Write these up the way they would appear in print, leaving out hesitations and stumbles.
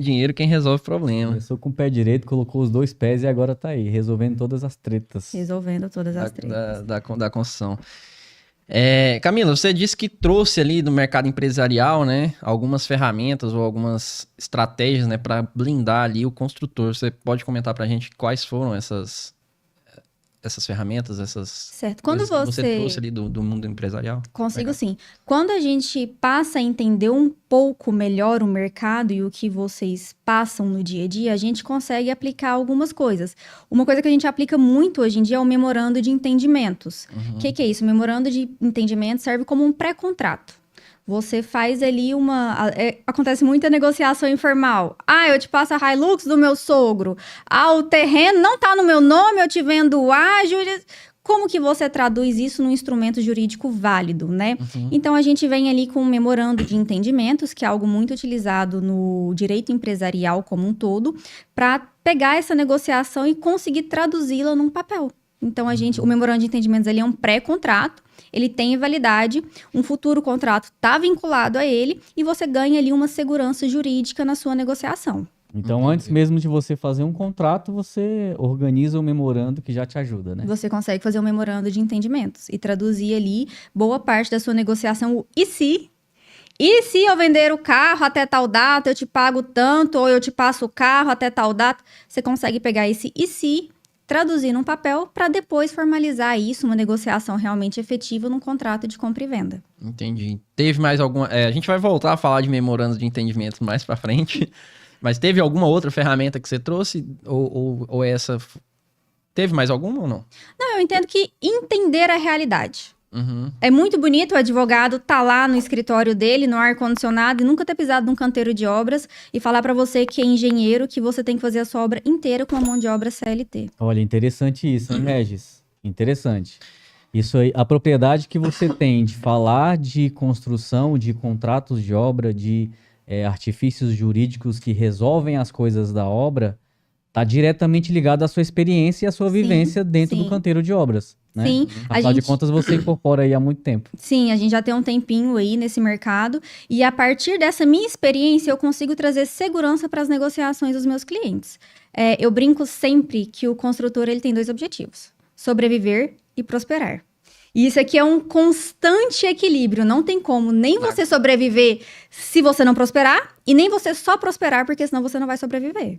dinheiro, quem resolve o problema. Começou com o pé direito, colocou os 2 pés e agora tá aí, resolvendo todas as tretas. Resolvendo todas as tretas. Da construção. Camila, você disse que trouxe ali do mercado empresarial, né, algumas ferramentas ou algumas estratégias, né, para blindar ali o construtor. Você pode comentar para a gente quais foram essas ferramentas, essas Certo. Quando coisas que você trouxe ali do mundo empresarial? Consigo sim. Quando a gente passa a entender um pouco melhor o mercado e o que vocês passam no dia a dia, a gente consegue aplicar algumas coisas. Uma coisa que a gente aplica muito hoje em dia é o memorando de entendimentos. O que é isso? O memorando de entendimento serve como um pré-contrato. Você faz ali acontece muita negociação informal. Eu te passo a Hilux do meu sogro. O terreno não tá no meu nome, eu te vendo ágil. Como que você traduz isso num instrumento jurídico válido, né? Então, a gente vem ali com um memorando de entendimentos, que é algo muito utilizado no direito empresarial como um todo, para pegar essa negociação e conseguir traduzi-la num papel. Então, o memorando de entendimentos ali é um pré-contrato, ele tem validade, um futuro contrato está vinculado a ele e você ganha ali uma segurança jurídica na sua negociação. Então, antes mesmo de você fazer um contrato, você organiza um memorando que já te ajuda, né? Você consegue fazer um memorando de entendimentos e traduzir ali boa parte da sua negociação, o e se? E se eu vender o carro até tal data, eu te pago tanto, ou eu te passo o carro até tal data? Você consegue pegar esse e se, traduzir num papel para depois formalizar isso, uma negociação realmente efetiva num contrato de compra e venda. Entendi. Teve mais alguma... a gente vai voltar a falar de memorandos de entendimento mais para frente, mas teve alguma outra ferramenta que você trouxe? Ou essa... Teve mais alguma ou não? Não, eu entendo que entender a realidade. É muito bonito o advogado tá lá no escritório dele, no ar-condicionado, e nunca ter pisado num canteiro de obras e falar para você que é engenheiro, que você tem que fazer a sua obra inteira com a mão de obra CLT. Olha, interessante isso, hein, Regis? Interessante. Isso aí, a propriedade que você tem de falar de construção, de contratos de obra, de artifícios jurídicos que resolvem as coisas da obra, está diretamente ligado à sua experiência e à sua vivência dentro do canteiro de obras. Né? Sim. Afinal de contas, você incorpora aí há muito tempo. Sim, a gente já tem um tempinho aí nesse mercado e a partir dessa minha experiência eu consigo trazer segurança para as negociações dos meus clientes. Eu brinco sempre que o construtor ele tem 2 objetivos: sobreviver e prosperar. E isso aqui é um constante equilíbrio. Não tem como nem você sobreviver se você não prosperar e nem você só prosperar, porque senão você não vai sobreviver.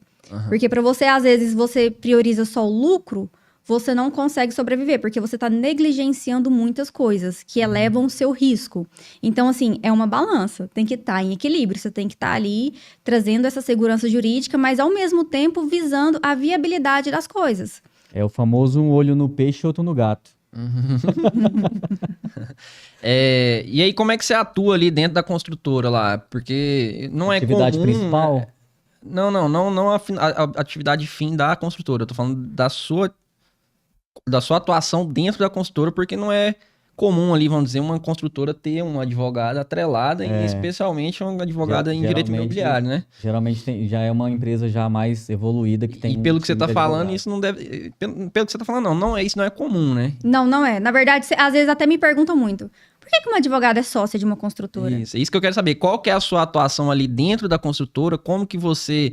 Porque para você, às vezes, você prioriza só o lucro, você não consegue sobreviver, porque você está negligenciando muitas coisas que elevam o seu risco. Então, assim, é uma balança. Tem que estar em equilíbrio. Você tem que estar ali trazendo essa segurança jurídica, mas ao mesmo tempo visando a viabilidade das coisas. É o famoso um olho no peixe e outro no gato. E aí, como é que você atua ali dentro da construtora lá? Porque não é comum... Atividade principal? Não a atividade fim da construtora. Eu tô falando da sua atuação dentro da construtora, porque não é comum ali, vamos dizer, uma construtora ter uma advogada atrelada, e especialmente uma advogada em direito imobiliário, né? Geralmente já é uma empresa já mais evoluída que tem... E pelo que você tá falando, isso não deve... Pelo que você tá falando, isso não é comum, né? Não é. Na verdade, às vezes até me perguntam muito: por que uma advogada é sócia de uma construtora? Isso que eu quero saber. Qual que é a sua atuação ali dentro da construtora? Como que você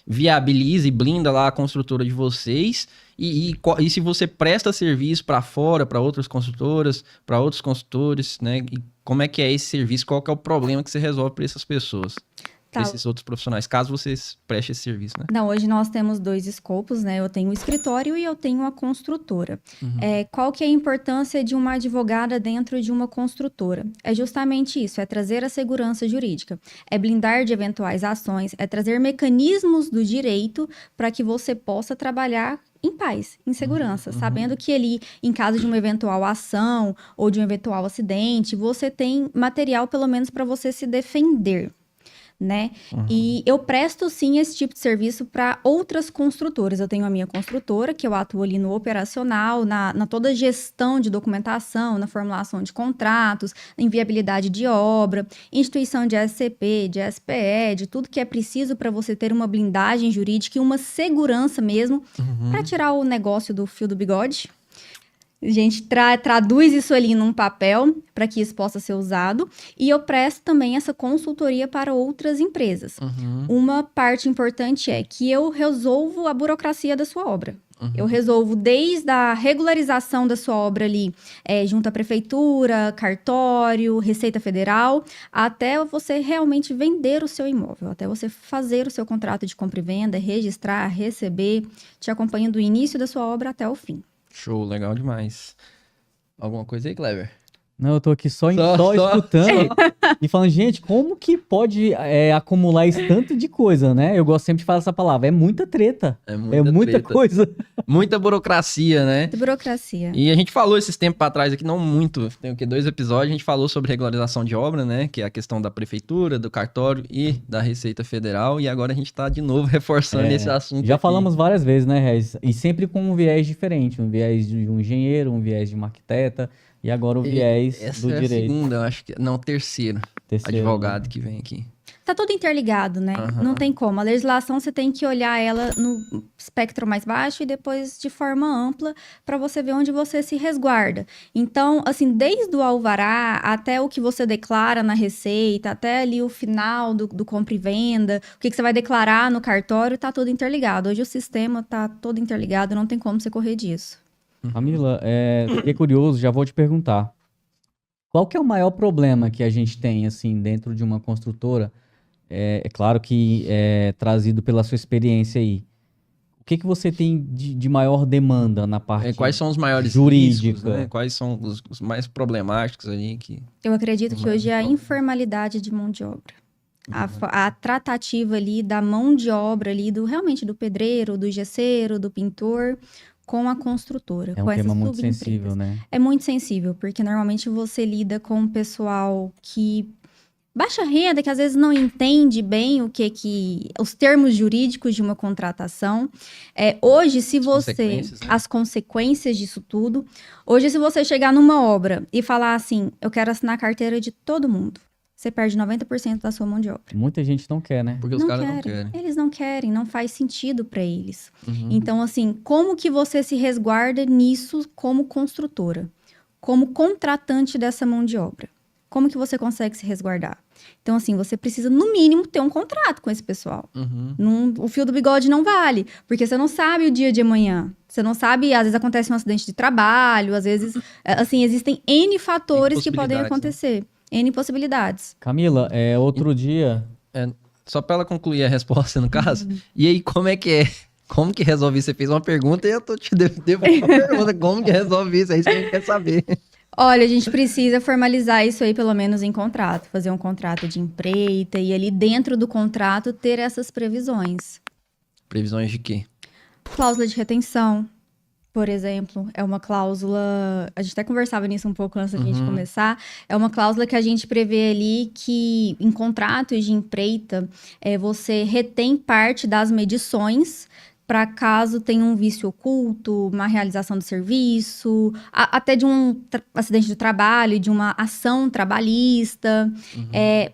viabiliza e blinda lá a construtora de vocês? E se você presta serviço para fora, para outras construtoras, para outros consultores, né? E como é que é esse serviço? Qual que é o problema que você resolve para essas pessoas? Esses outros profissionais, caso vocês prestem esse serviço, né? Não, hoje nós temos 2 escopos, né? Eu tenho o escritório e eu tenho a construtora. Qual que é a importância de uma advogada dentro de uma construtora? É justamente isso, é trazer a segurança jurídica, é blindar de eventuais ações, é trazer mecanismos do direito para que você possa trabalhar em paz, em segurança, sabendo que ali, em caso de uma eventual ação ou de um eventual acidente, você tem material pelo menos para você se defender. Né? E eu presto sim esse tipo de serviço para outras construtoras. Eu tenho a minha construtora, que eu atuo ali no operacional, na toda a gestão de documentação, na formulação de contratos, na inviabilidade de obra, instituição de SCP, de SPE, de tudo que é preciso para você ter uma blindagem jurídica e uma segurança mesmo para tirar o negócio do fio do bigode. A gente traduz isso ali num papel para que isso possa ser usado. E eu presto também essa consultoria para outras empresas. Uma parte importante é que eu resolvo a burocracia da sua obra. Eu resolvo desde a regularização da sua obra ali, junto à prefeitura, cartório, Receita Federal, até você realmente vender o seu imóvel, até você fazer o seu contrato de compra e venda, registrar, receber, te acompanhando do início da sua obra até o fim. Show, legal demais. Alguma coisa aí, Cleber? Não, eu tô aqui só escutando e falando, gente, como que pode acumular esse tanto de coisa, né? Eu gosto sempre de falar essa palavra, é muita treta. É muita treta. coisa. Muita burocracia, né? Muita burocracia. E a gente falou esses tempos pra trás aqui, não muito, tem o quê? 2 episódios, a gente falou sobre regularização de obra, né? Que é a questão da prefeitura, do cartório e da Receita Federal. E agora a gente tá de novo reforçando esse assunto. Já aqui. falamos várias vezes, né, Regis? E sempre com um viés diferente, um viés de um engenheiro, um viés de um arquiteta. E agora o viés do direito. Essa é a segunda, eu acho que... Não, terceiro advogado, né? Que vem aqui. Tá tudo interligado, né? Não tem como. A legislação, você tem que olhar ela no espectro mais baixo e depois de forma ampla para você ver onde você se resguarda. Então, assim, desde o alvará até o que você declara na receita, até ali o final do compra e venda, o que você vai declarar no cartório, tá tudo interligado. Hoje o sistema tá todo interligado, não tem como você correr disso. Camila, fiquei curioso, já vou te perguntar. Qual que é o maior problema que a gente tem, assim, dentro de uma construtora? É claro que é trazido pela sua experiência aí. O que você tem de maior demanda na parte quais são os maiores jurídica? Riscos, né? Quais são os mais problemáticos ali? Eu acredito que hoje é a informalidade de mão de obra. A tratativa ali da mão de obra ali, realmente do pedreiro, do gesseiro, do pintor... com a construtora. É um tema muito sensível, né? É muito sensível, porque normalmente você lida com um pessoal que... baixa renda, que às vezes não entende bem os termos jurídicos de uma contratação. Hoje, se você... As consequências disso tudo. Hoje, se você chegar numa obra e falar assim, eu quero assinar a carteira de todo mundo, você perde 90% da sua mão de obra. Muita gente não quer, né? Porque os caras não querem. Eles não querem, não faz sentido para eles. Então, assim, como que você se resguarda nisso como construtora? Como contratante dessa mão de obra? Como que você consegue se resguardar? Então, assim, você precisa, no mínimo, ter um contrato com esse pessoal. O fio do bigode não vale, porque você não sabe o dia de amanhã. Você não sabe, às vezes acontece um acidente de trabalho, às vezes, assim, existem N fatores que podem acontecer. Né? N possibilidades. Camila, outro dia... Só para ela concluir a resposta, no caso. E aí, como é que é? Como que resolve isso? Você fez uma pergunta e eu tô te devolvendo uma pergunta. Como que resolve isso? É isso que a gente quer saber. Olha, a gente precisa formalizar isso aí, pelo menos em contrato. Fazer um contrato de empreita e ali dentro do contrato ter essas previsões. Previsões de quê? Cláusula de retenção, por exemplo, é uma cláusula... A gente até conversava nisso um pouco antes da gente começar. É uma cláusula que a gente prevê ali que, em contratos de empreita, você retém parte das medições para caso tenha um vício oculto, uma realização do serviço, até de um acidente de trabalho, de uma ação trabalhista,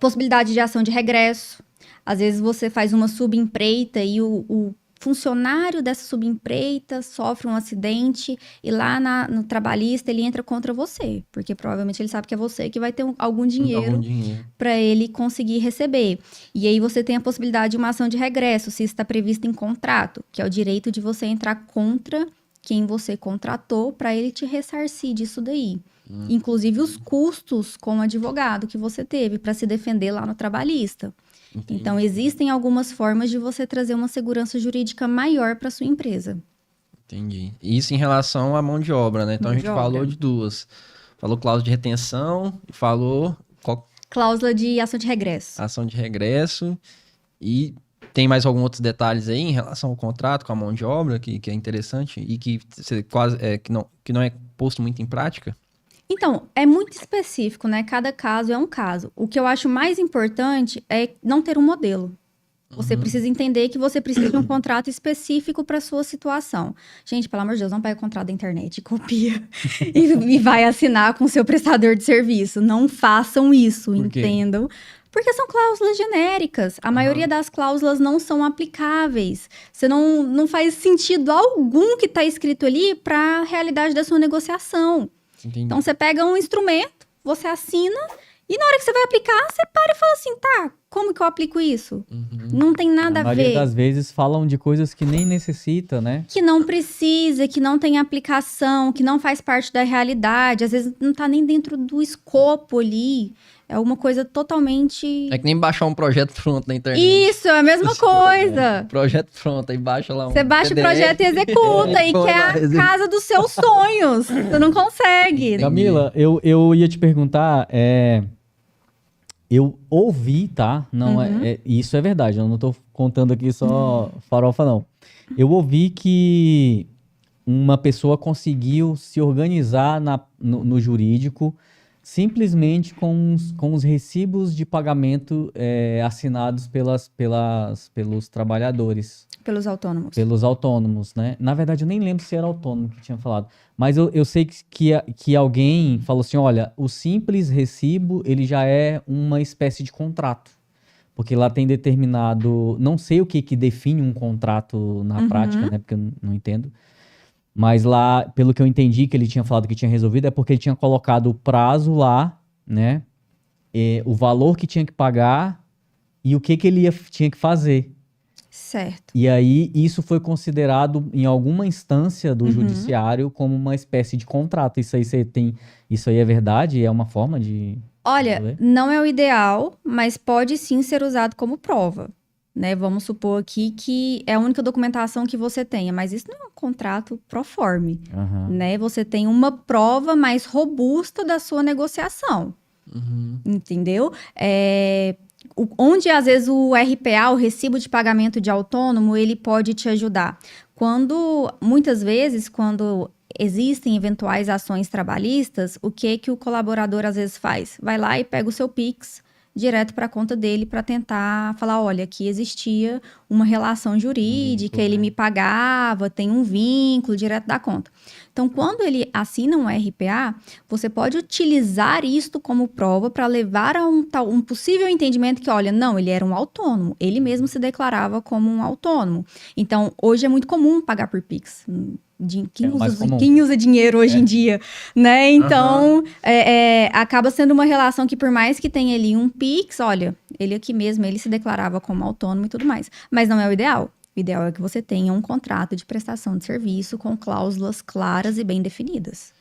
possibilidade de ação de regresso. Às vezes você faz uma subempreita e o funcionário dessa subempreita sofre um acidente e lá no trabalhista ele entra contra você, porque provavelmente ele sabe que é você que vai ter algum dinheiro para ele conseguir receber. E aí você tem a possibilidade de uma ação de regresso, se está previsto em contrato, que é o direito de você entrar contra quem você contratou para ele te ressarcir disso daí. Inclusive os custos com o advogado que você teve para se defender lá no trabalhista. Entendi. Então, existem algumas formas de você trazer uma segurança jurídica maior para sua empresa. Entendi. Isso em relação à mão de obra, né? Então, a gente falou de duas. Falou cláusula de retenção e falou... Cláusula de ação de regresso. Ação de regresso. E tem mais alguns outros detalhes aí em relação ao contrato com a mão de obra que é interessante e que você quase que não é posto muito em prática? Então, é muito específico, né? Cada caso é um caso. O que eu acho mais importante é não ter um modelo. Você precisa entender que você precisa de um contrato específico para sua situação. Gente, pelo amor de Deus, não pega o contrato da internet, copia e vai assinar com o seu prestador de serviço. Não façam isso, entendam? Porque são cláusulas genéricas. A maioria das cláusulas não são aplicáveis. Você não faz sentido algum que está escrito ali para a realidade da sua negociação. Entendi. Então, você pega um instrumento, você assina, e na hora que você vai aplicar, você para e fala assim, tá, como que eu aplico isso? Não tem nada A a maioria ver. das vezes falam de coisas que nem necessita, né? Que não precisa, que não tem aplicação, que não faz parte da realidade. Às vezes, não tá nem dentro do escopo ali. É uma coisa totalmente... É que nem baixar um projeto pronto na internet. Isso, é a mesma coisa. Projeto pronto, aí baixa lá um Você baixa o PDF. projeto e executa, e Põe quer lá, a executa. casa dos seus sonhos. Você não consegue. Camila, eu ia te perguntar, eu ouvi, tá? Não isso é verdade, eu não tô contando aqui só farofa, não. Eu ouvi que uma pessoa conseguiu se organizar no jurídico simplesmente com os recibos de pagamento assinados pelos trabalhadores. Pelos autônomos. Pelos autônomos, né? Na verdade, eu nem lembro se era autônomo que tinha falado. Mas eu sei que alguém falou assim, olha, o simples recibo, ele já é uma espécie de contrato. Porque lá tem determinado... Não sei o que define um contrato na prática, né? Porque eu não entendo. Mas lá, pelo que eu entendi que ele tinha falado que tinha resolvido, é porque ele tinha colocado o prazo lá, né? O valor que tinha que pagar e o que ele tinha que fazer. Certo. E aí, isso foi considerado em alguma instância do judiciário como uma espécie de contrato. Isso aí é verdade? É uma forma de... Olha, não é o ideal, mas pode sim ser usado como prova. Né? Vamos supor aqui que é a única documentação que você tenha, mas isso não é um contrato pro forme. Né? Você tem uma prova mais robusta da sua negociação. Entendeu? Onde, às vezes, o RPA, o Recibo de Pagamento de Autônomo, ele pode te ajudar. Muitas vezes, quando existem eventuais ações trabalhistas, o que o colaborador, às vezes, faz? Vai lá e pega o seu Pix direto para a conta dele para tentar falar, olha, aqui existia uma relação jurídica, ele me pagava, tem um vínculo direto da conta. Então, quando ele assina um RPA, você pode utilizar isto como prova para levar a um possível entendimento que, olha, não, ele era um autônomo, ele mesmo se declarava como um autônomo. Então, hoje é muito comum pagar por Pix. Quem usa dinheiro hoje em dia, né? Então, acaba sendo uma relação que, por mais que tenha ali um Pix, olha, ele aqui mesmo, ele se declarava como autônomo e tudo mais. Mas não é o ideal. O ideal é que você tenha um contrato de prestação de serviço com cláusulas claras e bem definidas.